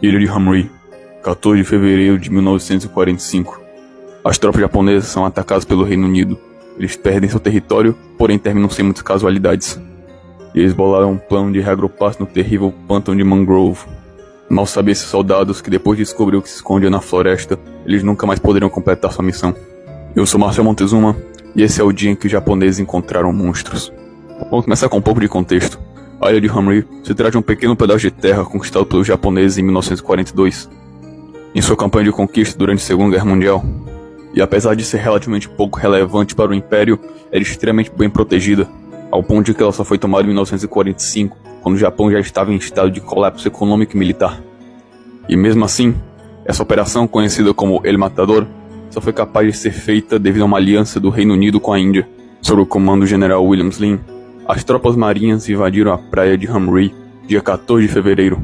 Ilha de Hamri, 14 de fevereiro de 1945. As tropas japonesas são atacadas pelo Reino Unido. Eles perdem seu território, porém terminam sem muitas casualidades. E eles bolaram um plano de reagrupar-se no terrível pântano de Mangrove. Mal sabia esses soldados que depois de descobrir o que se escondia na floresta, eles nunca mais poderiam completar sua missão. Eu sou Marcel Montezuma, e esse é o dia em que os japoneses encontraram monstros. Vamos começar com um pouco de contexto. A ilha de Hamri se trata de um pequeno pedaço de terra conquistado pelos japoneses em 1942, em sua campanha de conquista durante a Segunda Guerra Mundial. E apesar de ser relativamente pouco relevante para o Império, era extremamente bem protegida, ao ponto de que ela só foi tomada em 1945, quando o Japão já estava em estado de colapso econômico e militar. E mesmo assim, essa operação, conhecida como El Matador, só foi capaz de ser feita devido a uma aliança do Reino Unido com a Índia. Sob o comando do general William Lyne, as tropas marinhas invadiram a praia de Hamri, dia 14 de fevereiro.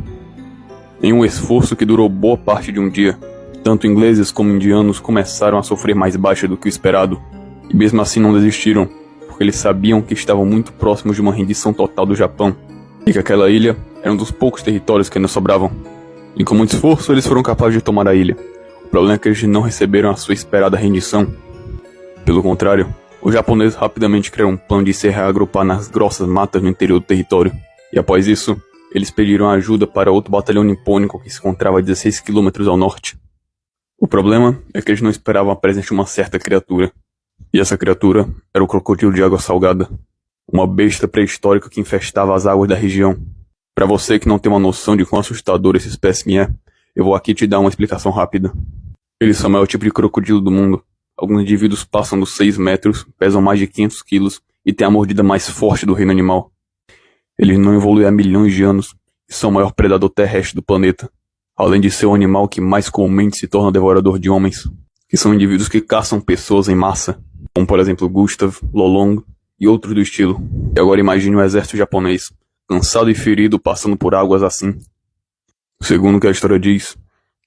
Em um esforço que durou boa parte de um dia, tanto ingleses como indianos começaram a sofrer mais baixa do que o esperado, e mesmo assim não desistiram, porque eles sabiam que estavam muito próximos de uma rendição total do Japão, e que aquela ilha era um dos poucos territórios que ainda sobravam. E com muito esforço eles foram capazes de tomar a ilha. O problema é que eles não receberam a sua esperada rendição. Pelo contrário, os japoneses rapidamente criaram um plano de se reagrupar nas grossas matas no interior do território, e após isso, eles pediram ajuda para outro batalhão nipônico que se encontrava a 16 km ao norte. O problema é que eles não esperavam a presença de uma certa criatura, e essa criatura era o crocodilo de água salgada, uma besta pré-histórica que infestava as águas da região. Para você que não tem uma noção de quão assustador esse espécime é, eu vou aqui te dar uma explicação rápida. Eles são o maior tipo de crocodilo do mundo. Alguns indivíduos passam dos 6 metros, pesam mais de 500 quilos e têm a mordida mais forte do reino animal. Eles não evoluem há milhões de anos e são o maior predador terrestre do planeta, além de ser o animal que mais comumente se torna devorador de homens, que são indivíduos que caçam pessoas em massa, como por exemplo Gustav, Lolong e outros do estilo. E agora imagine o exército japonês, cansado e ferido, passando por águas assim. Segundo o que a história diz,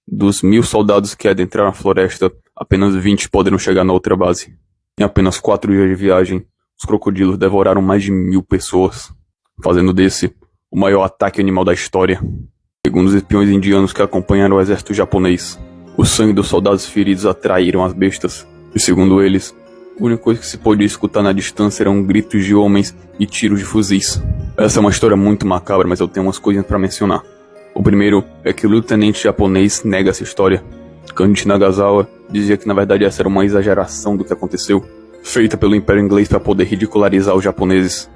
dos 1000 soldados que adentraram a floresta, apenas 20 poderam chegar na outra base. Em apenas 4 dias de viagem, os crocodilos devoraram mais de 1000 pessoas, fazendo desse o maior ataque animal da história. Segundo os espiões indianos que acompanharam o exército japonês, o sangue dos soldados feridos atraíram as bestas, e segundo eles, a única coisa que se podia escutar na distância eram gritos de homens e tiros de fuzis. Essa é uma história muito macabra, mas eu tenho umas coisinhas para mencionar. O primeiro é que o lieutenant japonês nega essa história. Kanji Nagasawa dizia que na verdade essa era uma exageração do que aconteceu, feita pelo Império Inglês para poder ridicularizar os japoneses.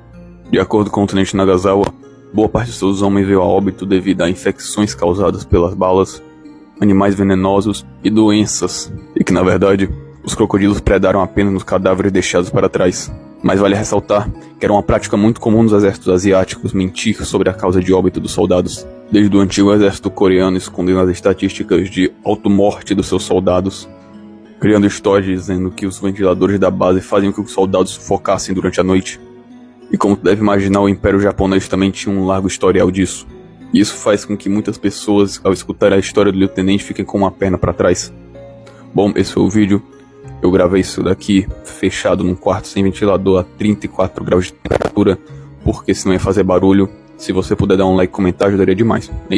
De acordo com o tenente Nagasawa, boa parte de seus homens veio a óbito devido a infecções causadas pelas balas, animais venenosos e doenças, e que na verdade os crocodilos predaram apenas nos cadáveres deixados para trás. Mas vale ressaltar que era uma prática muito comum nos exércitos asiáticos mentir sobre a causa de óbito dos soldados, desde o antigo exército coreano escondendo as estatísticas de automorte dos seus soldados, criando histórias dizendo que os ventiladores da base faziam com que os soldados sufocassem durante a noite. E como tu deve imaginar, o Império Japonês também tinha um largo historial disso. E isso faz com que muitas pessoas, ao escutar a história do lieutenant, fiquem com uma perna para trás. Bom, esse foi o vídeo. Eu gravei isso daqui fechado num quarto sem ventilador a 34 graus de temperatura, porque senão ia fazer barulho. Se você puder dar um like e comentar, ajudaria demais. É isso.